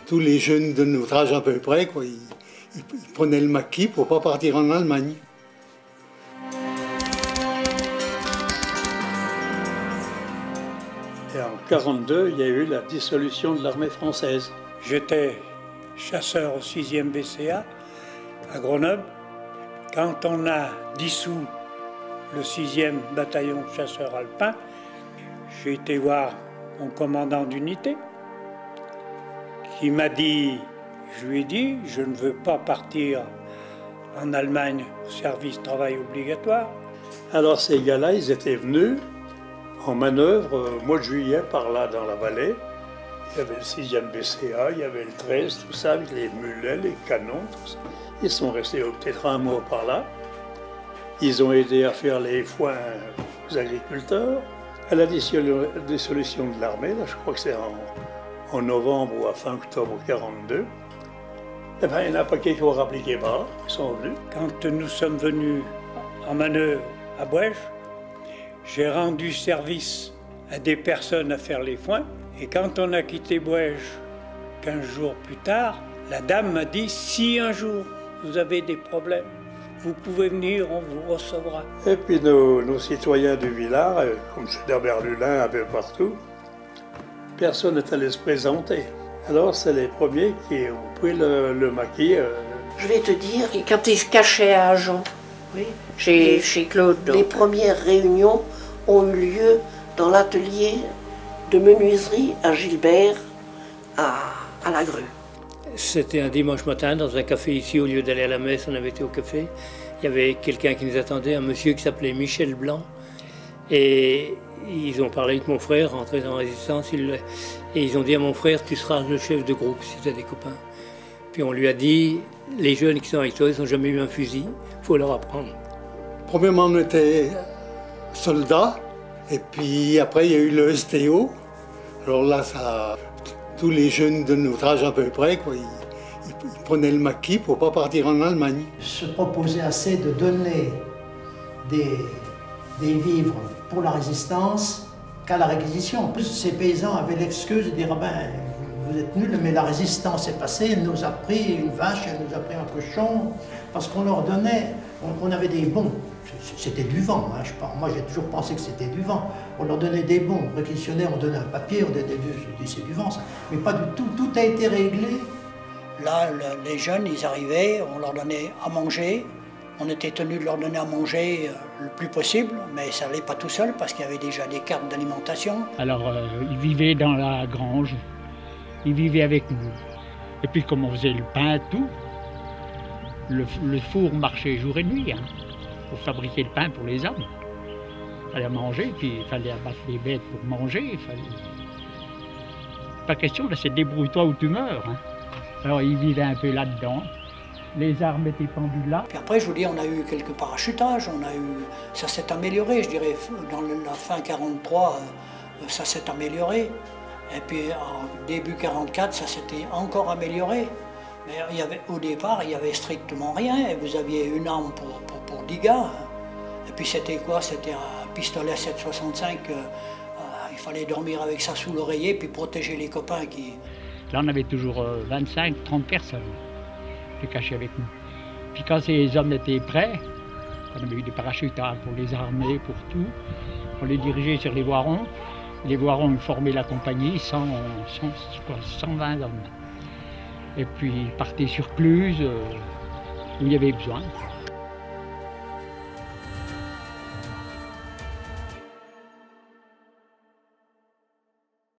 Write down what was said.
tous les jeunes de notre âge à peu près, quoi, ils prenaient le maquis pour ne pas partir en Allemagne. Et en 1942, il y a eu la dissolution de l'armée française. J'étais chasseur au 6e BCA à Grenoble. Quand on a dissous le 6e bataillon de chasseurs alpins, j'ai été voir mon commandant d'unité qui m'a dit, je lui ai dit, je ne veux pas partir en Allemagne au service travail obligatoire. Alors ces gars-là, ils étaient venus en manœuvre au mois de juillet par là dans la vallée. Il y avait le 6e BCA, il y avait le 13, tout ça, avec les mulets, les canons, tout ça. Ils sont restés peut-être un mois par là. Ils ont aidé à faire les foins aux agriculteurs. À la dissolution de l'armée, là, je crois que c'est en novembre ou à fin octobre 1942, eh ben, il y en a pas qui ont rappliqué par là, ils sont venus. Quand nous sommes venus en manœuvre à Bouège, j'ai rendu service à des personnes à faire les foins. Et quand on a quitté Bouège 15 jours plus tard, la dame m'a dit, si un jour vous avez des problèmes, vous pouvez venir, on vous recevra. Et puis nos citoyens du village, comme chez Berlulin, un peu partout, personne n'est allé se présenter. Alors c'est les premiers qui ont pris le maquis. Je vais te dire, quand ils se cachaient à Agen, oui, chez Claude. Les premières réunions ont eu lieu dans l'atelier de menuiserie à Gilbert, à la Grue. C'était un dimanche matin dans un café ici, au lieu d'aller à la messe, on avait été au café. Il y avait quelqu'un qui nous attendait, un monsieur qui s'appelait Michel Blanc. Et ils ont parlé avec mon frère, rentré dans la résistance, et ils ont dit à mon frère, tu seras le chef de groupe si tu as des copains. Puis on lui a dit, les jeunes qui sont avec toi, ils n'ont jamais eu un fusil, il faut leur apprendre. Premièrement, on était soldats, et puis après il y a eu le STO. Alors là, tous les jeunes de notre âge à peu près, quoi, ils prenaient le maquis pour ne pas partir en Allemagne. Se proposer assez de donner des vivres pour la résistance qu'à la réquisition. En plus, ces paysans avaient l'excuse de dire, ah ben, vous êtes nuls, mais la résistance est passée, elle nous a pris une vache, elle nous a pris un cochon, parce qu'on leur donnait, on avait des bons. C'était du vent, hein, moi j'ai toujours pensé que c'était du vent. On leur donnait des bons, réquisitionnaires, on donnait un papier, on donnait c'est du vent ça. Mais pas du tout, tout a été réglé. Là, les jeunes, ils arrivaient, on leur donnait à manger. On était tenu de leur donner à manger le plus possible, mais ça n'allait pas tout seul parce qu'il y avait déjà des cartes d'alimentation. Alors, ils vivaient dans la grange, ils vivaient avec nous. Et puis, comme on faisait le pain, tout, le four marchait jour et nuit hein, pour fabriquer le pain pour les hommes. Il fallait manger, puis il fallait abattre les bêtes pour manger. Il fallait... Pas question, là, c'est débrouille-toi ou tu meurs. Hein. Alors, ils vivaient un peu là-dedans. Les armes étaient pendues là. Puis après, je vous dis, on a eu quelques parachutages, ça s'est amélioré, je dirais, dans la fin 43, ça s'est amélioré. Et puis en début 44, ça s'était encore amélioré. Mais au départ, il n'y avait strictement rien, et vous aviez une arme pour 10 gars. Hein. Et puis c'était quoi? C'était un pistolet 7,65, il fallait dormir avec ça sous l'oreiller, puis protéger les copains qui... Là, on avait toujours 25-30 personnes. Cachés avec nous. Puis quand ces hommes étaient prêts, on avait eu des parachutages pour les armer, pour tout, on les dirigeait sur les Voirons. Les Voirons ont formé la compagnie, 120 hommes. Et puis ils partaient sur Cluse, où il y avait besoin.